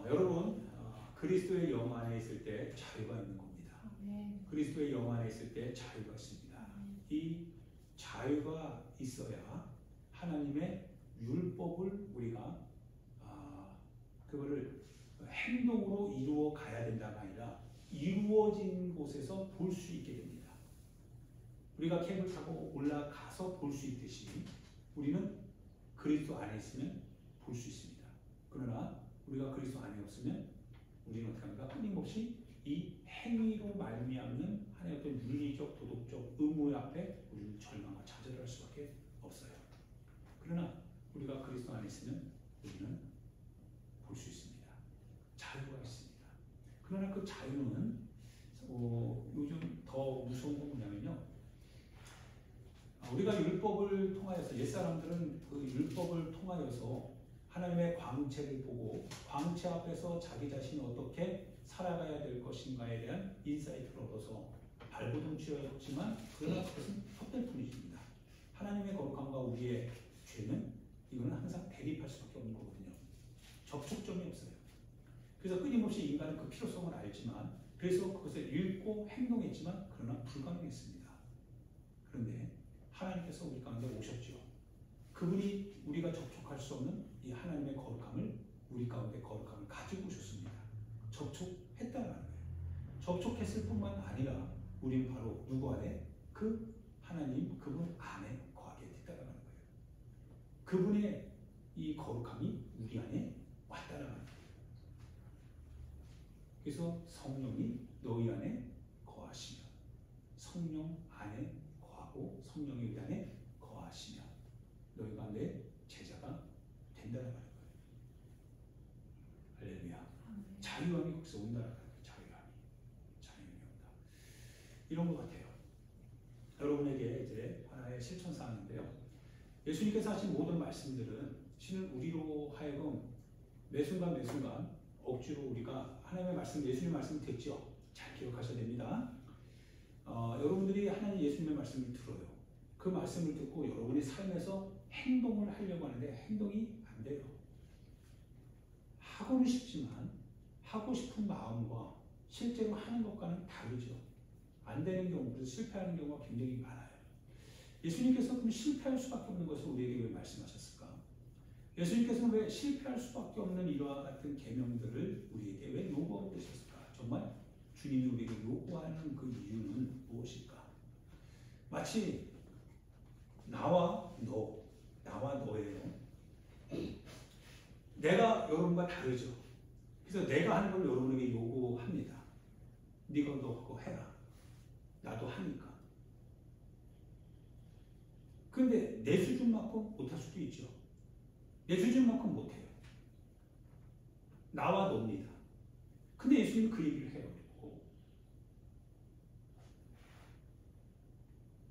여러분 그리스도의 영 안에 있을 때 자유가 있는 겁니다. 그리스도의 영 안에 있을 때 자유가 있습니다. 이 자유가 있어야 하나님의 율법을 우리가 그거를 행동으로 이루어 가야 된다가 아니라 이루어진 곳에서 볼 수 있게 됩니다. 우리가 케이블 타고 올라가서 볼 수 있듯이 우리는 그리스도 안에 있으면 볼 수 있습니다. 그러나 우리가 그리스도 안에 없으면 우리는 어떻게 합니까? 끊임없이 이 행위로 말미암는 하나의 어떤 윤리적, 도덕적 의무 앞에 우리는 절망과 좌절할 수밖에 없어요. 그러나 우리가 그리스도 안에 있으면 우리는 볼 수 있습니다. 자유가 있습니다. 그러나 그 자유는 요즘 더 무서운 건 뭐냐면요. 우리가 율법을 통하여서 옛사람들은 그 율법을 통하여서 하나님의 광채를 보고 광채 앞에서 자기 자신이 어떻게 살아가야 될 것인가에 대한 인사이트를 얻어서 발버둥치였지만 그러나 그것은 헛될 뿐이십니다. 하나님의 거룩함과 우리의 죄는 이거는 항상 대립할 수밖에 없는 거거든요. 접촉점이 없어요. 그래서 끊임없이 인간은 그 필요성을 알지만 그래서 그것을 읽고 행동했지만 그러나 불가능했습니다. 그런데 하나님께서 우리 가운데 오셨죠. 그분이 우리가 접촉할 수 없는 이 하나님의 거룩함을 우리 가운데 거룩함을 가지고 오셨습니다. 접촉했다는 거예요. 접촉했을 뿐만 아니라 우리는 바로 누구 안에? 그 하나님 그분 안에 거하게 됐다는 거예요. 그분의 이 거룩함이 우리 안에 왔다는 거예요. 그래서 성령이 너희 안에 거하시며 성령 안에 거하고 성령이 우리 안에 거하시며 너희 가운데 제자가 된다는 거예요. 할렐루야. 자유함이 거기서 온다는 거예요. 자유함이 온다. 이런 것 같아요. 여러분에게 이제 하나의 실천 사항인데요. 예수님께서 하신 모든 말씀들은 실은 우리로 하여금 매 순간 억지로 우리가 하나님의 말씀, 예수님의 말씀을 듣죠. 잘 기억하셔야 됩니다. 여러분들이 하나님 예수님의 말씀을 들어요. 그 말씀을 듣고 여러분이 삶에서 행동을 하려고 하는데 행동이 안 돼요. 하고는 싶지만 하고 싶은 마음과 실제로 하는 것과는 다르죠. 안 되는 경우, 그래서 실패하는 경우가 굉장히 많아요. 예수님께서 그럼 실패할 수밖에 없는 것을 우리에게 왜 말씀하셨을까? 예수님께서는 왜 실패할 수밖에 없는 이러한 같은 계명들을 우리에게 왜 요구하고 계셨을까? 정말 주님이 우리에게 요구하는 그 이유는 무엇일까? 마치 나와 너예요. 내가 여러분과 다르죠. 그래서 내가 하는 걸 여러분에게 요구합니다. 네가 너 그거 해라. 나도 하니까. 근데 내 수준만큼 못할 수도 있죠. 내 수준만큼 못해요. 나와 너입니다. 근데 예수님은 그 얘기를 해요.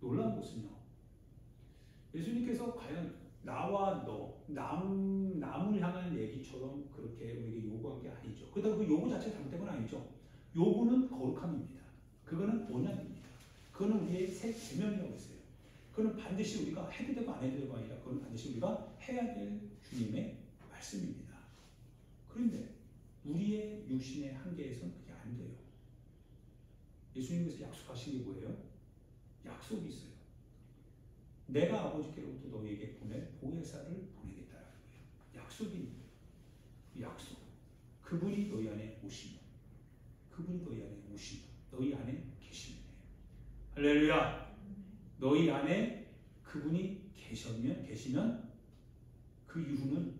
놀라운 것은요. 예수님께서 과연 나와 너, 남을 향한 얘기처럼 그렇게 우리에게 요구한 게 아니죠. 그렇다고 그 요구 자체가 잘못된 건 아니죠. 요구는 거룩함입니다. 그거는 언약입니다. 그거는 우리의 새 계명이라고 했어요. 그거는 반드시 우리가 해도 되고 안 해도 되고 아니라 그건 반드시 우리가 해야 될 주님의 말씀입니다. 그런데 우리의 육신의 한계에서는 그게 안 돼요. 예수님께서 약속하신 게 뭐예요? 약속이 있어요. 내가 아버지께로부터 너희에게 보낼 보혜사를 보내겠다라는 거예요. 약속입니다. 약속. 그분이 너희 안에 오시면, 너희 안에 계시면 돼요. 할렐루야. 너희 안에 그분이 계시면 그 이후는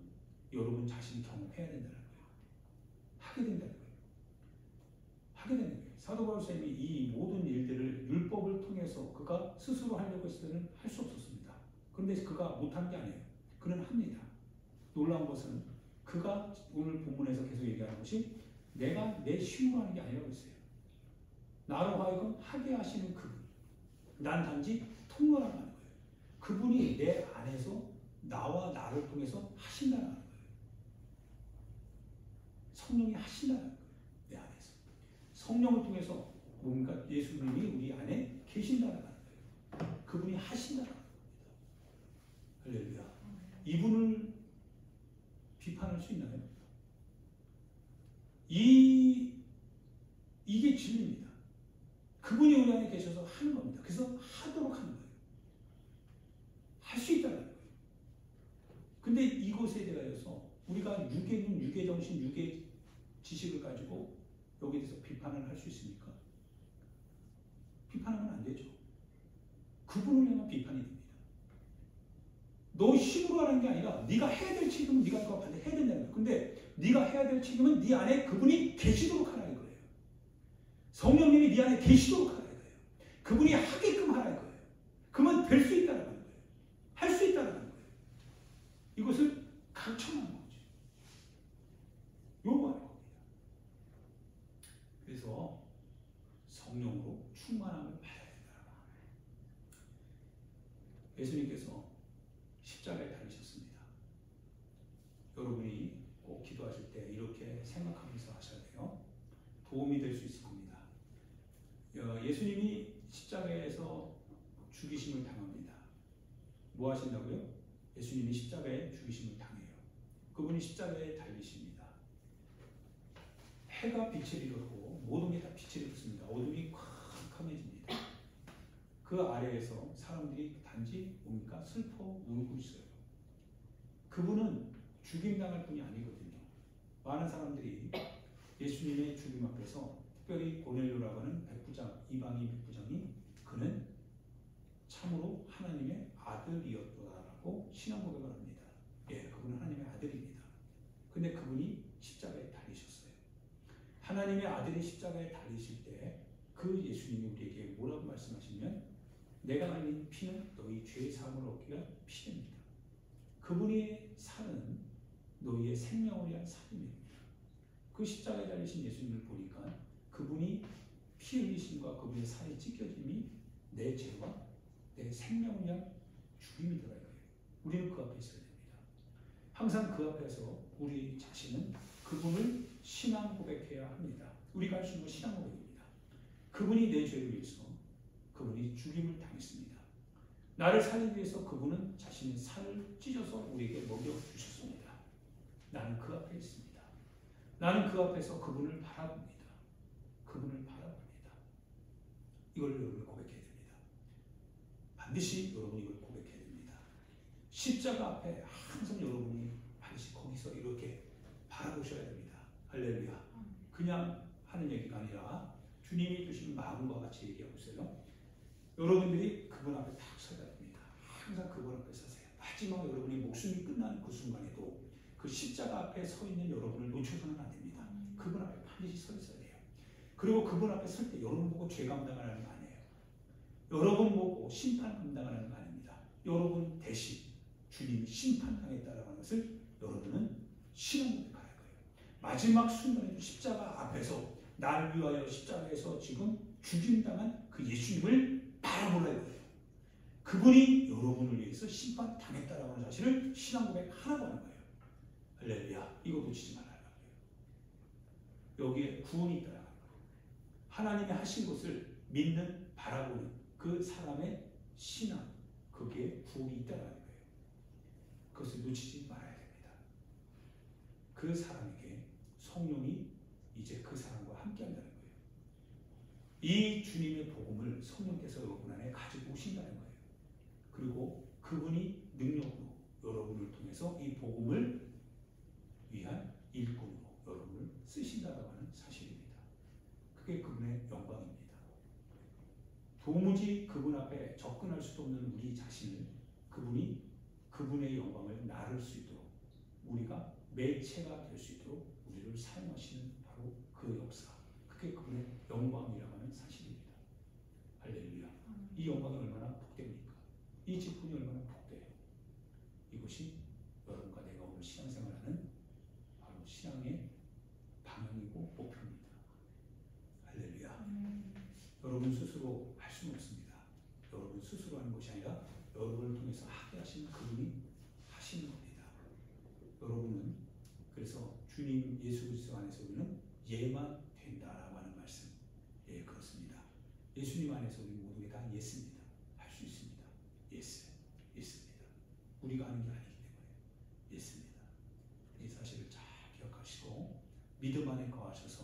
여러분 자신이 경험해야 된다는 거예요. 하게 된다는 거예요. 하게 되는 거예요. 사도 바울 쌤이 이 모든 일들을 율법을 통해서 그가 스스로 하려고 했을 때는 할 수 없었습니다. 그런데 그가 못한 게 아니에요. 그는 합니다. 놀라운 것은 그가 오늘 본문에서 계속 얘기하는 것이 내가 내 힘으로 하는 게 아니라고 했어요. 나로 하여금 하게 하시는 그분. 난 단지 통로라는 거예요. 그분이 내 안에서 나와 나를 통해서 하신다는 거예요. 성령이 하신다는 거예요. 내 안에서. 성령을 통해서 뭔가 예수님이 우리 안에 계신다는 거예요. 그분이 하신다는 겁니다. 할렐루야. 이분을 비판할 수 있나요? 이게 진리입니다. 그분이 우리 안에 계셔서 하는 겁니다. 그래서 하도록 하는 거예요. 할 수 있다는 거예요. 근데 이것에 대하여서 우리가 육의 눈, 육의 정신, 육의 지식을 가지고 여기에 대해서 비판을 할 수 있습니까? 비판하면 안 되죠. 그분을 향한 비판이 됩니다. 너 힘으로 하는 게 아니라 네가 해야 될 책임은 네가 그거 반드시 해야 된다는 거예요. 근데 네가 해야 될 책임은 네 안에 그분이 계시도록 하라는 거예요. 성령님이 네 안에 계시도록 하라는 거예요. 그분이 하게끔 하라는 거예요. 그러면 될 수 있다는 거예요. 할 수 있다는 거예요. 이것을 강청하는 거죠. 요구하는 겁니다. 그래서 성령으로 충만함을 받아야 된다. 예수님께서 십자가에 달리셨습니다. 여러분이 꼭 기도하실 때 이렇게 생각하면서 하셔야 돼요. 도움이 될 수 있을 겁니다. 예수님이 십자가에서 죽이심을 당합니다. 뭐 하신다고요? 예수님이 십자가에 죽이심을 당해요. 그분이 십자가에 달리십니다. 해가 빛을 잃었고 모든 게 다 빛을 잃었습니다. 어둠이 캄캄해집니다. 그 아래에서 사람들이 단지 뭡니까? 슬퍼 울고 있어요. 그분은 죽임당할 분이 아니거든요. 많은 사람들이 예수님의 죽임 앞에서 특별히 고넬료라고 하는 백부장, 이방인 백부장이 그는 참으로 하나님의 아들이었다라고 신앙 고백을 합니다. 예, 그분은 하나님의 아들입니다. 근데 그분이 십자가에 달리셨어요. 하나님의 아들이 십자가에 달리실 때 그 예수님이 우리에게 뭐라고 말씀하시면 내가 흘린 피는 너희 죄의 사함을 얻기 위한 피입니다. 그분의 살은 너희의 생명을 위한 살입니다. 그 십자가에 달리신 예수님을 보니까 그분이 피 흘리심과 그분의 살이 찢겨짐이 내 죄와 내 생명을 위한 죽임이더라 이거예요. 우리는 그 앞에 있어야 됩니다. 항상 그 앞에서 우리 자신은 그분을 신앙 고백해야 합니다. 우리가 할 수 있는 신앙 고백입니다. 그분이 내 죄를 위해서 그분이 죽임을 당했습니다. 나를 살리기 위해서 그분은 자신의 살을 찢어서 우리에게 먹여주셨습니다. 나는 그 앞에 있습니다. 나는 그 앞에서 그분을 바라봅니다. 그분을 바라봅니다. 이걸 여러분이 고백해야 됩니다. 반드시 여러분이 이걸 고백해야 됩니다. 십자가 앞에 항상 여러분이 반드시 거기서 이렇게 바라보셔야 됩니다. 할렐루야. 그냥 하는 얘기가 아니라 주님이 주신 마음과 같이 얘기하고 있어요. 여러분들이 그분 앞에 딱 서야 됩니다. 항상 그분 앞에 서세요. 마지막 여러분의 목숨이 끝나는 그 순간에도 그 십자가 앞에 서 있는 여러분을 놓쳐서는 안 됩니다. 그분 앞에 반드시 서 있어야 돼요. 그리고 그분 앞에 설 때 여러분 보고 죄 감당하는 거 아니에요. 여러분 보고 심판 감당하는 거 아닙니다. 여러분 대신 주님이 심판당했다는 것을 여러분은 신앙 고백하는 거예요. 마지막 순간에 십자가 앞에서 나를 위하여 십자가에서 지금 죽임당한 그 예수님을 바라보라 이거예요. 그분이 여러분을 위해서 심판당했다라고 하는 사실을 신앙 고백하라고 하는 거예요. 할렐루야. 이거 놓치지 말아야 해요. 여기에 구원이 있다라는 거예요. 하나님이 하신 것을 믿는 바라보는 그 사람의 신앙, 거기에 구원이 있다라는 거예요. 그것을 놓치지 말아야 됩니다. 그 사람에게 성령이 이제 그 사람과 함께 한다는 거예요. 이 주님의 복음을 성령께서 여러분 안에 가지고 오신다는 거예요. 그리고 그분이 능력으로 여러분을 통해서 이 복음을 위한 일꾼으로 여러분을 쓰신다고 하는 사실입니다. 그게 그분의 영광입니다. 도무지 그분 앞에 접근할 수도 없는 우리 자신을 그분이 그분의 영광을 나를 수 있도록 우리가 매체가 될 수 있도록 우리를 사용하시는 바로 그 역사. 그게 그분의 영광이라고 하는 사실입니다. 할렐루야. 이 영광이 얼마나 복됩니까? 이 직분이 얼마나 복돼요. 이것이 여러분과 내가 오늘 신앙생활하는 바로 신앙의 방향이고 목표입니다. 할렐루야. 여러분 스스로 할 수는 없습니다. 여러분 스스로 하는 것이 아니라 여러분을 통해서 하게 하신 그분이 하시는 겁니다. 여러분은 그래서 주님 예수 그리스도 안에서 우리는 예만 된다라고 하는 말씀. 예, 그렇습니다. 예수님 안에서 우리 모두 다 예스입니다. 할 수 있습니다. 예스, 예스입니다. 우리가 하는 게 아니기 때문에 예스입니다. 이 사실을 잘 기억하시고 믿음 안에 거하셔서